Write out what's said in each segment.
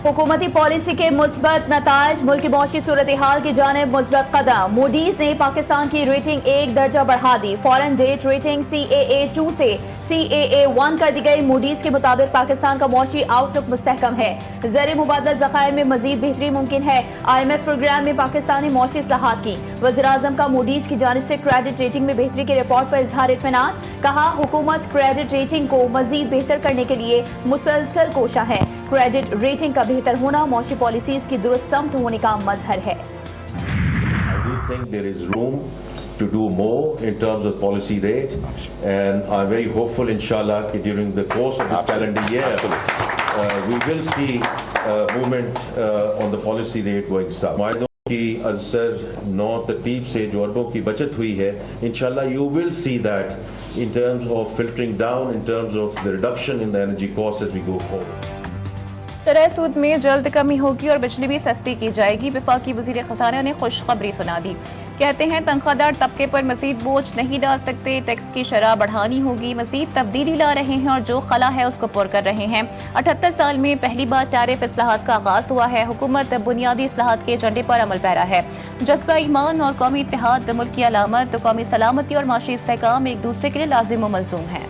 हुकूमती पॉलिसी के मुस्बत नताइज, मुल्क की मौशी सूरत हाल की जानिब मुस्बत कदम। मूडीज ने पाकिस्तान की रेटिंग 1 दर्जा बढ़ा दी। फॉरेन डेट रेटिंग CAA2 से CAA1 कर दी गई। मूडीज के मुताबिक पाकिस्तान का मौशी आउटलुक मुस्तहकम है। ज़र मुबादला ज़खायर में मजीद बेहतरी मुमकिन है। IMF प्रोग्राम में पाकिस्तानी मौशी इस्लाहात की। वज़ीर-ए-आज़म का मूडीज की जानिब से क्रेडिट रेटिंग में बेहतरी की रिपोर्ट पर इजहार इत्मीनान। कहा, हुकूमत क्रेडिट रेटिंग को मजीद बेहतर करने के लिए मुसलसल कोशा है। क्रेडिट रेटिंग का बेहतर होना मौशी पॉलिसीज की दुरुस्त समत होने का मजहर है। I do think there is room to do more in terms of policy rate, and I'm very hopeful, inshallah, that during the course of this calendar year, we will see movement on the policy rate going south. मायदों की असर 9 तरतीब से जो अरबों की बचत हुई है, inshallah you will see that in terms of filtering down, in terms of the reduction in the energy costs as we go forward. शरह सूद में जल्द कमी होगी और बिजली भी सस्ती की जाएगी। वफाकी वज़ीर ख़ज़ाना ने खुशखबरी सुना दी। कहते हैं, तनख्वाहदार तबके पर मज़ीद बोझ नहीं डाल सकते, टैक्स की शरह बढ़ानी होगी। मज़ीद तब्दीली ला रहे हैं और जो खला है उसको पुर कर रहे हैं। 78 साल में पहली बार टैरिफ इस्लाहात का आगाज़ हुआ है। हुकूमत बुनियादी इस्लाहात के एजेंडे पर अमल पैरा है। जज्बा ईमान और कौमी इत्तेहाद मुल्क की अलामत, कौमी सलामती और माशी इस्तेहकाम एक दूसरे के लिए लाजिम व मलज़ूम है।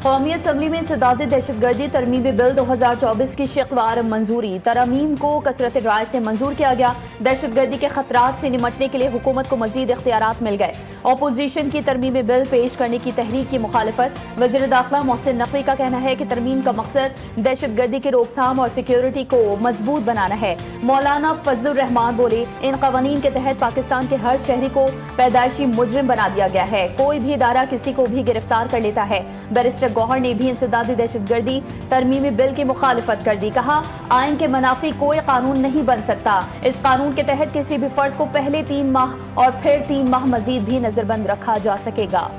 कौमी असम्बली में इंसदाद दहशतगर्दी तरमीमी बिल 2024 की शिकवार मंजूरी। तरमीम को कसरत राय से मंजूर किया गया। दहशतगर्दी के खतरात से निमटने के लिए हुकूमत को मजीद इख्तियारात मिल गए। अपोजिशन की तरमीमी बिल पेश करने की तहरीक की मुखालफत। वज़ीर दाखिला मोहसिन नकवी का कहना है कि तरमीम का मकसद दहशतगर्दी की रोकथाम और सिक्योरिटी को मजबूत बनाना है। मौलाना फजलुर रहमान बोले, इन कवानीन के तहत पाकिस्तान के हर शहरी को पैदाइशी मुजरिम बना दिया गया है। कोई भी इदारा किसी को भी गिरफ्तार कर लेता है। बैरिस्टर गौहर ने भी इंसदादी दहशतगर्दी तरमीमी बिल की मुखालफत कर दी। कहा, आइन के मनाफी कोई कानून नहीं बन सकता। इस कानून के तहत किसी भी फर्द को पहले 3 माह और फिर 3 माह मजीद भी नजरबंद रखा जा सकेगा।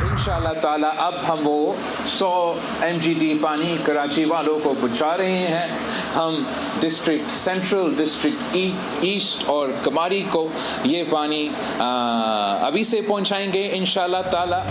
इंशाअल्लाह ताला अब हम वो 100 MGD पानी कराची वालों को पहुँचा रहे हैं। हम डिस्ट्रिक्ट सेंट्रल, डिस्ट्रिक्ट ईस्ट और कमारी को ये पानी अभी से पहुँचाएंगे इंशाअल्लाह ताला।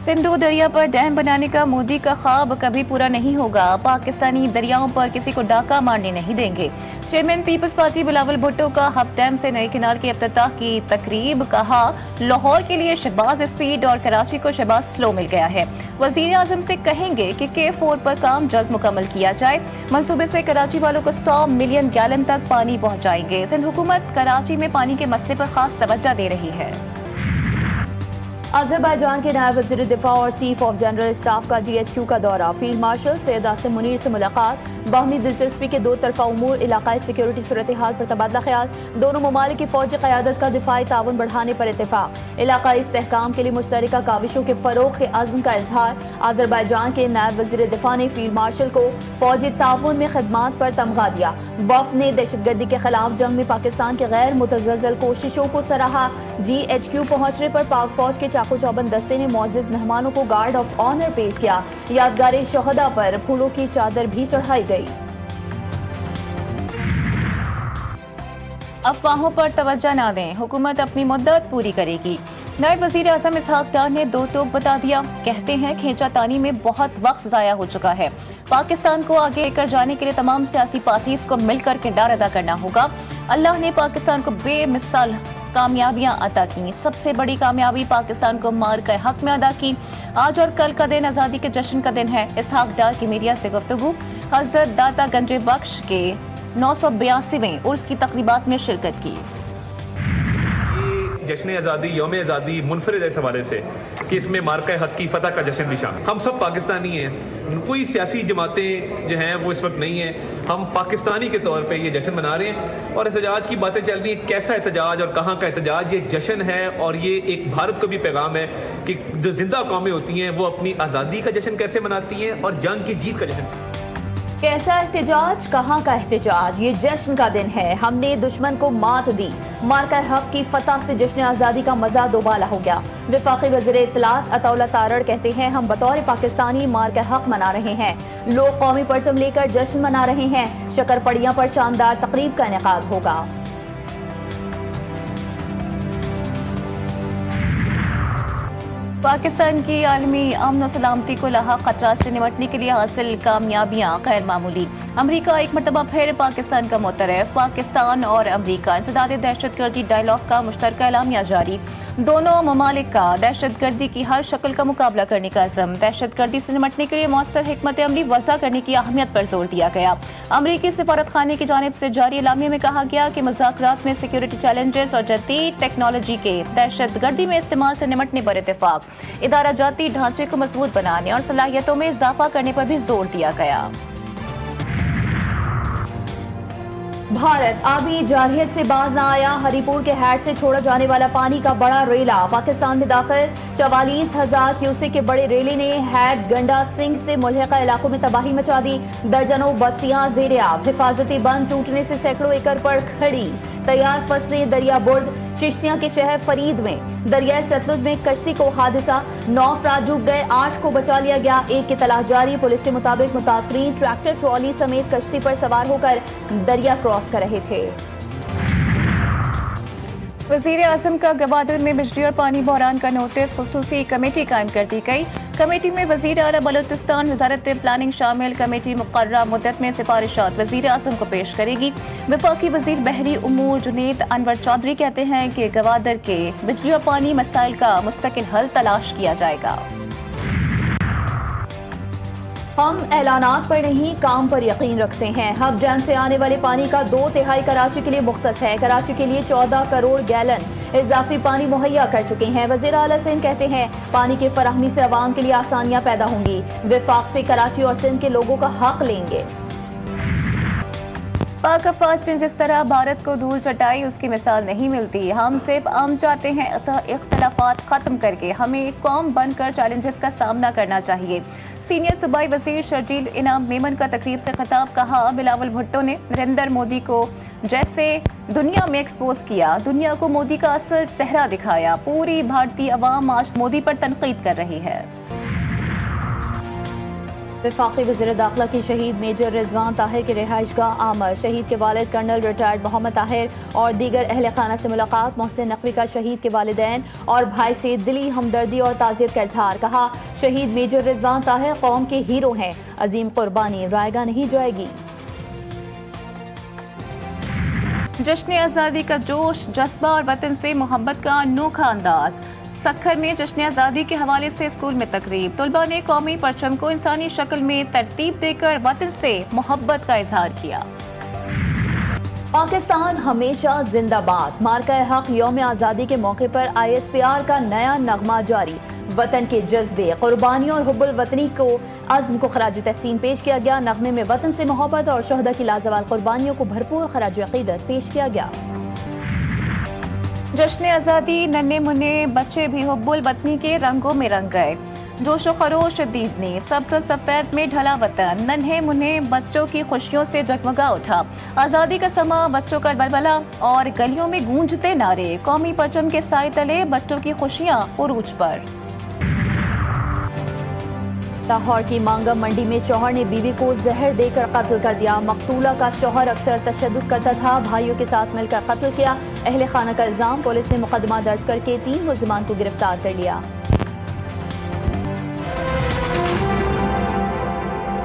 सिंधु दरिया पर डैम बनाने का मोदी का ख्वाब कभी पूरा नहीं होगा। पाकिस्तानी दरियाओं पर किसी को डाका मारने नहीं देंगे। चेयरमैन पीपल्स पार्टी बिलावल भुट्टो का हब डैम से नए किनार के इफ्तिताह की तकरीब। कहा, लाहौर के लिए शहबाज स्पीड और कराची को शहबाज स्लो मिल गया है। वज़ीर आज़म से कहेंगे कि K4 पर काम जल्द मुकम्मल किया जाए। मंसूबे से कराची वालों को 100 मिलियन गैलन तक पानी पहुँचाएंगे। सिंध हुकूमत कराची में पानी के मसले पर खास तवज्जो दे रही है। अज़रबैजान के नायब वज़ीर दिफा और चीफ ऑफ जनरल स्टाफ का GHQ का दौरा। फील्ड मार्शल सैयद आसिम मुनीर से मुलाकात। बाहमी दिलचस्पी के 2 तरफा उमूर, इलाकाई सिक्योरिटी सूरत हाल पर तबादला ख्याल। दोनों ममालिक की फौजी क़यादत का दिफाई ताउन बढ़ाने पर इत्तेफाक। इलाकाई इस्तेहकाम के लिए मुश्तरका काविशों के फ़रोग़ के अज़्म का इजहार। अज़रबैजान के नायब वज़ीर दिफा ने फील्ड मार्शल को फौजी ताउन में खदमात पर तमगा दिया। वफ़द ने दहशतगर्दी के खिलाफ जंग में पाकिस्तान की गैर मुतज़लज़ल कोशिशों को सराहा। GHQ पहुँचने पर पाक फौज के चाकू चौबंद दस्ते ने मुअज़्ज़ज़ मेहमानों को गार्ड ऑफ ऑनर पेश किया। यादगार शोहदा पर फूलों की चादर भी चढ़ाई गई। अफवाहों पर तवज्जो न दें, हुकूमत अपनी मुद्दत पूरी करेगी। नायब वज़ीर आज़म इसहाक डार ने 2 टोक बता दिया। कहते हैं, खींचातानी में बहुत वक्त ज़ाया हो चुका है। पाकिस्तान को आगे लेकर जाने के लिए तमाम सियासी पार्टीज को मिलकर किरदार अदा करना होगा। अल्लाह ने पाकिस्तान को बेमिसाल कामयाबियां अता की। सबसे बड़ी कामयाबी पाकिस्तान को मार कर हक में अदा की। आज और कल का दिन आज़ादी के जश्न का दिन है। इसहाक डार की मीडिया से गुफ्तगू। हज़रत दाता गंजे बख्श के 982वें उर्स की तकरीबात में शिरकत की। जश्न आज़ादी, यौम आज़ादी मुनफरिद इस हवाले से कि इसमें मार्का हक की फतह का जश्न भी शामिल। हम सब पाकिस्तानी हैं, कोई सियासी जमातें जो हैं वो इस वक्त नहीं हैं। हम पाकिस्तानी के तौर पे ये जश्न मना रहे हैं और एहतजाज की बातें चल रही हैं। कैसा एहतजाज और कहाँ का एहतजाज? ये जश्न है और ये एक भारत को भी पैगाम है कि जो जिंदा कौमें होती हैं वो अपनी आज़ादी का जश्न कैसे मनाती हैं और जंग की जीत का जश्न। कैसा एहतजाज, कहाँ का एहतजाज? ये जश्न का दिन है। हमने दुश्मन को मात दी। मार्का हक की फतह से जश्न आज़ादी का मज़ा दोबाला हो गया। वफाकी वज़ीर इत्तलात अताउल्लाह तारड़ कहते हैं, हम बतौर पाकिस्तानी मार्का हक मना रहे हैं। लोग कौमी परचम लेकर जश्न मना रहे हैं। शक्करपड़ियाँ पर शानदार तकरीब का इनेकाद होगा। پاکستان کی عالمی امن و سلامتی کو لاحق خطرات سے نمٹنے کے لیے حاصل کامیابیاں غیر معمولی۔ امریکہ ایک مرتبہ پھر پاکستان کا معترف۔ پاکستان اور امریکہ انسداد دہشت گردی ڈائیلاگ کا مشترکہ اعلامیہ جاری۔ دونوں ممالک کا دہشت گردی کی ہر شکل کا مقابلہ کرنے کا عزم۔ دہشت گردی سے نمٹنے کے لیے مؤثر حکمت عملی وضع کرنے کی اہمیت پر زور دیا گیا۔ امریکی سفارت خانے کی جانب سے جاری اعلامیہ میں کہا گیا کہ مذاکرات میں سیکیورٹی چیلنجز اور جدید ٹیکنالوجی کے دہشت گردی میں استعمال سے نمٹنے پر اتفاق، ادارہ جاتی ڈھانچے کو مضبوط بنانے اور صلاحیتوں میں اضافہ کرنے پر بھی زور دیا گیا۔ بھارت آبی جارحیت سے باز نہ آیا۔ ہری پور کے ہیڈ سے چھوڑا جانے والا پانی کا بڑا ریلا پاکستان میں داخل۔ 44,000 کیوسک کے بڑے ریلے نے ہیڈ گنڈا سنگھ سے ملحقہ علاقوں میں تباہی مچا دی۔ درجنوں بستیاں زیر آب، حفاظتی بند ٹوٹنے سے سینکڑوں ایکڑ پر کھڑی تیار فصلیں دریا برد۔ چشتیاں کے شہر فرید میں دریائے ستلج میں کشتی کو حادثہ، 9 افراد ڈوب گئے، 8 کو بچا لیا گیا، 1 کی تلاش جاری۔ پولیس کے مطابق متاثرین ٹریکٹر ٹرالی سمیت کشتی پر سوار ہو کر دریا کراس کر رہے تھے۔ وزیر اعظم کا گوادر میں بجلی اور پانی بحران کا نوٹس، خصوصی کمیٹی قائم کر دی گئی۔ کمیٹی میں وزیر اعلیٰ بلوچستان، وزارت پلاننگ شامل۔ کمیٹی مقررہ مدت میں سفارشات وزیر اعظم کو پیش کرے گی۔ وفاقی وزیر بحری امور جنید انور چودھری کہتے ہیں کہ گوادر کے بجلی اور پانی مسائل کا مستقل حل تلاش کیا جائے گا۔ ہم اعلانات پر نہیں، کام پر یقین رکھتے ہیں۔ ہب ڈیم سے آنے والے پانی کا 2/3 کراچی کے لیے مختص ہے۔ کراچی کے لیے 14 کروڑ گیلن اضافی پانی مہیا کر چکے ہیں۔ وزیر اعلیٰ سندھ کہتے ہیں پانی کی فراہمی سے عوام کے لیے آسانیاں پیدا ہوں گی۔ وفاق سے کراچی اور سندھ کے لوگوں کا حق لیں گے۔ پاک افواج نے جس طرح بھارت کو دھول چٹائی، اس کی مثال نہیں ملتی۔ ہم صرف چاہتے ہیں اختلافات ختم کر کے ہمیں ایک قوم بن کر چیلنجز کا سامنا کرنا چاہیے۔ سینئر صوبائی وزیر شرجیل انعام میمن کا تقریب سے خطاب، کہا بلاول بھٹو نے نریندر مودی کو جیسے دنیا میں ایکسپوز کیا، دنیا کو مودی کا اصل چہرہ دکھایا۔ پوری بھارتی عوام آج مودی پر تنقید کر رہی ہے۔ وفاقی وزیر داخلہ کی شہید میجر رضوان طاہر کی رہائش گاہ آمد۔ شہید کے والد کرنل ریٹائرڈ محمد طاہر اور دیگر اہل خانہ سے ملاقات۔ محسن نقوی کا شہید کے والدین اور بھائی سے دلی ہمدردی اور تعزیت کا اظہار، کہا شہید میجر رضوان طاہر قوم کے ہیرو ہیں، عظیم قربانی رائیگاں نہیں جائے گی۔ جشن آزادی کا جوش، جذبہ اور وطن سے محبت کا انوکھا انداز۔ سکھر میں جشن آزادی کے حوالے سے اسکول میں تقریب، طلباء نے قومی پرچم کو انسانی شکل میں ترتیب دے کر وطن سے محبت کا اظہار کیا۔ پاکستان ہمیشہ زندہ باد۔ مارکہ حق یوم آزادی کے موقع پر ISPR کا نیا نغمہ جاری۔ وطن کے جذبے، قربانیوں اور حب الوطنی کو عزم کو خراج تحسین پیش کیا گیا۔ نغمے میں وطن سے محبت اور شہداء کی لازوال قربانیوں کو بھرپور خراج عقیدت پیش کیا گیا۔ جشن آزادی، ننھے منھے بچے بھی حب الوطنی کے رنگوں میں رنگ گئے۔ جوش و خروش شدید نے سبز و سفید میں ڈھلا وطن، ننھے منھے بچوں کی خوشیوں سے جگمگا اٹھا۔ آزادی کا سما، بچوں کا بلبلہ اور گلیوں میں گونجتے نعرے، قومی پرچم کے سائے تلے بچوں کی خوشیاں عروج پر۔ لاہور کی مانگا منڈی میں شوہر نے بیوی کو زہر دے کر قتل کر دیا۔ مقتولہ کا شوہر اکثر تشدد کرتا تھا، بھائیوں کے ساتھ مل کر قتل کیا۔ اہل خانہ کا الزام، پولیس نے مقدمہ درج کر کے 3 ملزمان کو گرفتار کر لیا۔